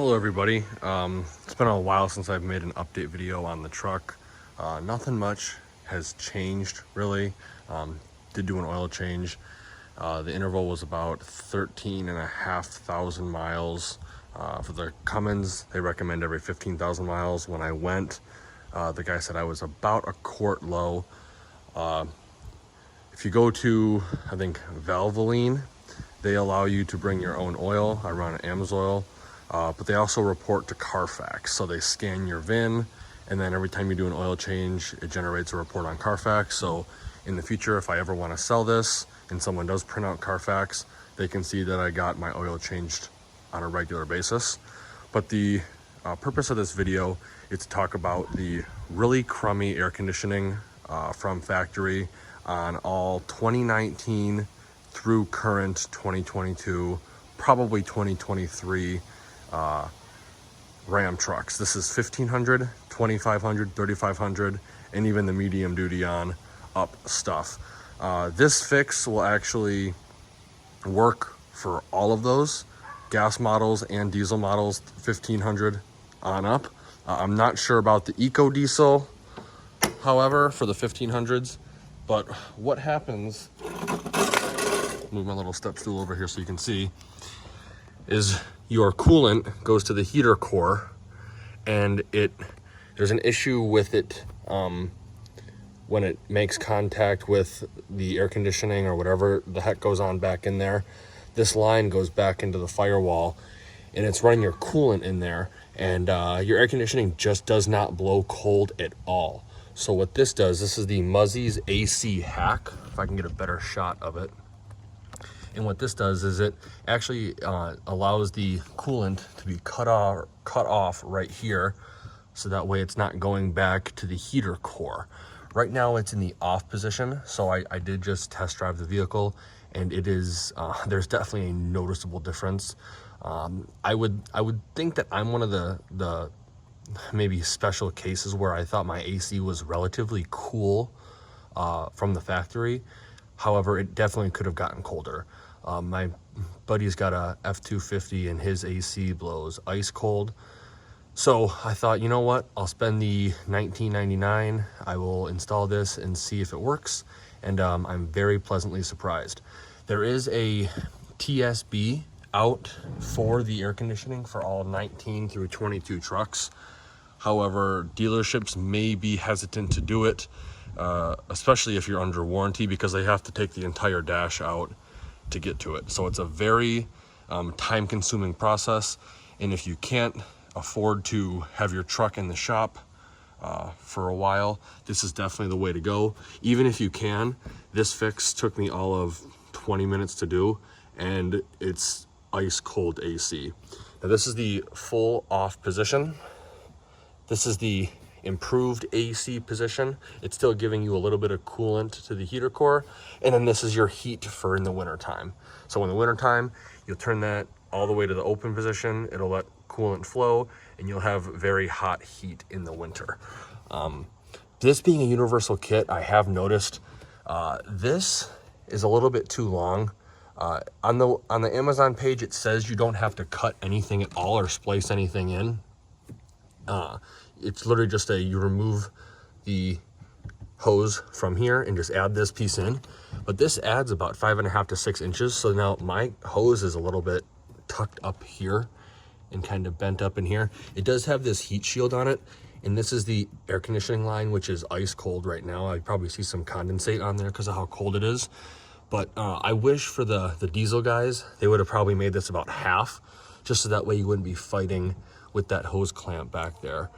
Hello everybody. It's been a while since I've made an update video on the truck. Nothing much has changed really. Did do an oil change. The interval was about 13,500 miles. For the Cummins, they recommend every 15,000 miles. When I went, the guy said I was about a quart low. If you go to, I think, Valvoline, they allow you to bring your own oil. I run Amsoil. But they also report to Carfax. So they scan your VIN, and then every time you do an oil change, it generates a report on Carfax. So in the future, if I ever want to sell this and someone does print out Carfax, they can see that I got my oil changed on a regular basis. But the purpose of this video is to talk about the really crummy air conditioning from factory on all 2019 through current 2022, probably 2023 Ram trucks. This is 1500, 2500, 3500, and even the medium duty on up stuff. This fix will actually work for all of those gas models and diesel models, 1500 on up. I'm not sure about the eco diesel, however, for the 1500s, but what happens, move my little step stool over here so you can see, is your coolant goes to the heater core, and there's an issue with it when it makes contact with the air conditioning or whatever the heck goes on back in there. This line goes back into the firewall, and it's running your coolant in there, and your air conditioning just does not blow cold at all. So what this does, this is the Muzzy AC hack, if I can get a better shot of it. And what this does is it actually allows the coolant to be cut off right here, so that way it's not going back to the heater core. Right now it's in the off position, so I did just test drive the vehicle, and it is there's definitely a noticeable difference. I would think that I'm one of the maybe special cases where I thought my AC was relatively cool from the factory. However, it definitely could have gotten colder. My buddy's got a F-250 and his AC blows ice cold. So I thought, you know what? I'll spend the $19.99. I will install this and see if it works. And I'm very pleasantly surprised. There is a TSB out for the air conditioning for all 19 through 22 trucks. However, dealerships may be hesitant to do it, especially if you're under warranty, because they have to take the entire dash out to get to it. So it's a very time-consuming process, and if you can't afford to have your truck in the shop for a while, this is definitely the way to go. Even if you can, this fix took me all of 20 minutes to do, and it's ice cold AC. Now this is the full off position. This is the improved AC position. It's still giving you a little bit of coolant to the heater core, and then this is your heat for in the winter time. So in the winter time, you'll turn that all the way to the open position. It'll let coolant flow, and you'll have very hot heat in the winter. This being a universal kit, I have noticed this is a little bit too long. On the Amazon page, it says you don't have to cut anything at all or splice anything in. It's literally just you remove the hose from here and just add this piece in. But this adds about 5.5 to 6 inches. So now my hose is a little bit tucked up here and kind of bent up in here. It does have this heat shield on it. And this is the air conditioning line, which is ice cold right now. I probably see some condensate on there because of how cold it is. But I wish for the diesel guys, they would have probably made this about half, just so that way you wouldn't be fighting with that hose clamp back there.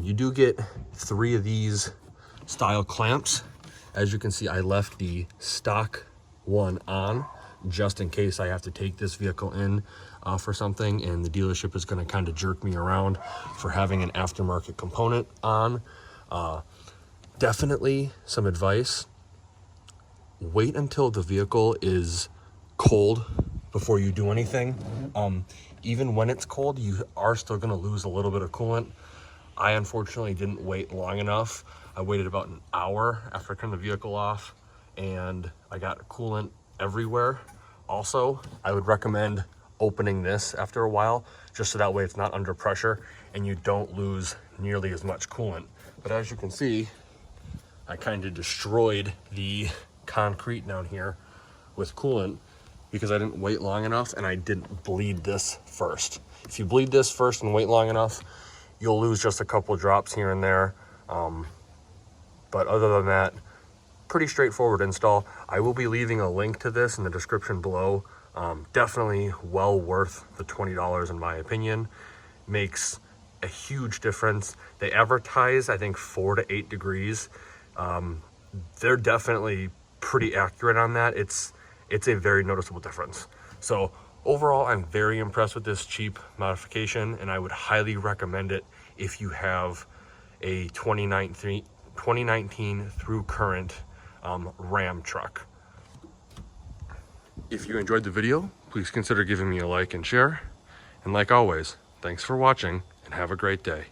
You do get 3 of these style clamps. As you can see, I left the stock one on just in case I have to take this vehicle in for something, and the dealership is going to kind of jerk me around for having an aftermarket component on. Definitely some advice: wait until the vehicle is cold before you do anything. Even when it's cold, you are still going to lose a little bit of coolant. I unfortunately didn't wait long enough. I waited about an hour after I turned the vehicle off, and I got coolant everywhere. Also, I would recommend opening this after a while, just so that way it's not under pressure and you don't lose nearly as much coolant. But as you can see, I kind of destroyed the concrete down here with coolant because I didn't wait long enough and I didn't bleed this first. If you bleed this first and wait long enough, you'll lose just a couple drops here and there. But other than that, pretty straightforward install. I will be leaving a link to this in the description below. Definitely well worth the $20 in my opinion. Makes a huge difference. They advertise, I think, 4 to 8 degrees. They're definitely pretty accurate on that. It's a very noticeable difference. So overall, I'm very impressed with this cheap modification, and I would highly recommend it if you have a 2019 through current Ram truck. If you enjoyed the video, please consider giving me a like and share. And like always, thanks for watching and have a great day.